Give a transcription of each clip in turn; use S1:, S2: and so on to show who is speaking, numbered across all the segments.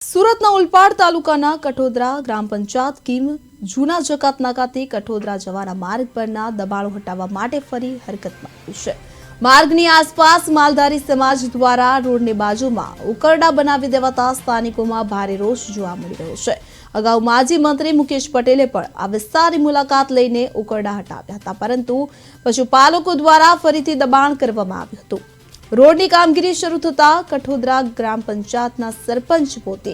S1: સુરતના ઉલપાડ તાલુકાના કઠોદરા ગ્રામ પંચાયત કીમ જૂના જકાત નાકાથી કઠોદરા જવાના માર્ગ પરના દબાણો હટાવવા માટે ફરી હરકતમાં આવ્યું છે। માર્ગની આસપાસ માલધારી સમાજ દ્વારા રોડની બાજુમાં ઉકરડા બનાવી દેવાતા સ્થાનિકોમાં ભારે રોષ જોવા મળી રહ્યો છે। અગાઉ માજી મંત્રી મુકેશ પટેલે પણ આ વિસ્તારની મુલાકાત લઈને ઉકરડા હટાવ્યા હતા, પરંતુ પશુપાલકો દ્વારા ફરીથી દબાણ કરવામાં આવ્યું હતું। રોડની કામગીરી શરૂ થતા કઠોદરા ગ્રામ પંચાયતના સરપંચ પોતે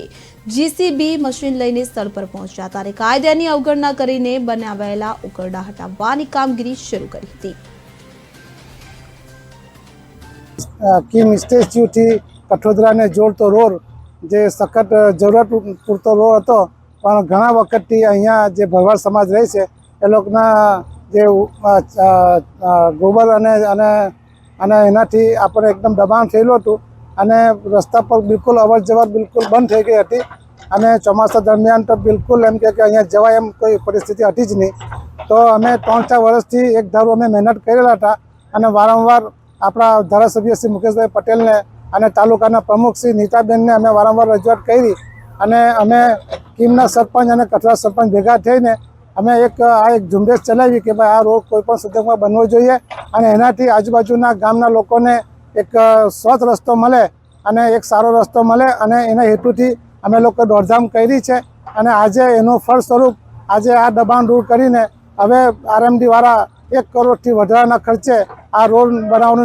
S1: જીસીબી મશીન લઈને સ્થળ પર પહોંચ્યા હતા અને કાયદાની અવગણના કરીને બનાવેલા ઉકરડા હટાવવાની કામગીરી શરૂ કરી હતી।
S2: કીમ સ્ટેચ્યુ થી કઠોદરા ને જોડતો રોડ જે સખત જરૂરત પૂરતો રોડ હતો, પણ ઘણા વખતથી અહીંયા જે ભરવાડ સમાજ રહે છે એ લોકોના જે ગોબર અને એનાથી આપણે એકદમ દબાણ થયેલું હતું અને રસ્તા પર બિલકુલ અવર જવર બિલકુલ બંધ થઈ ગઈ હતી અને ચોમાસા દરમિયાન તો બિલકુલ એમ કે અહીંયા જવાય એમ કોઈ પરિસ્થિતિ હતી જ નહીં। તો અમે 3-4 વર્ષથી એક ધારું અમે મહેનત કરેલા હતા અને વારંવાર આપણા ધારાસભ્ય શ્રી મુકેશભાઈ પટેલને અને તાલુકાના પ્રમુખ શ્રી નીતાબેનને અમે વારંવાર રજૂઆત કરી અને અમે કીમના સરપંચ અને કઠોદરા સરપંચ ભેગા થઈને અમે એક ઝુંબેશ ચલાવી કે ભાઈ આ રોડ કોઈ પણ સુધરમાં બનવો જોઈએ અને એનાથી આજુબાજુના ગામના લોકોને એક સ્વચ્છ રસ્તો મળે અને એક સારો રસ્તો મળે અને એના હેતુથી અમે લોકો દોડધામ કરી છે અને આજે એનું ફળ સ્વરૂપ આજે આ દબાણ દૂર કરીને હવે આરએમડી વાળા 1 કરોડથી વધારાના ખર્ચે આ રોડ બનાવવાનું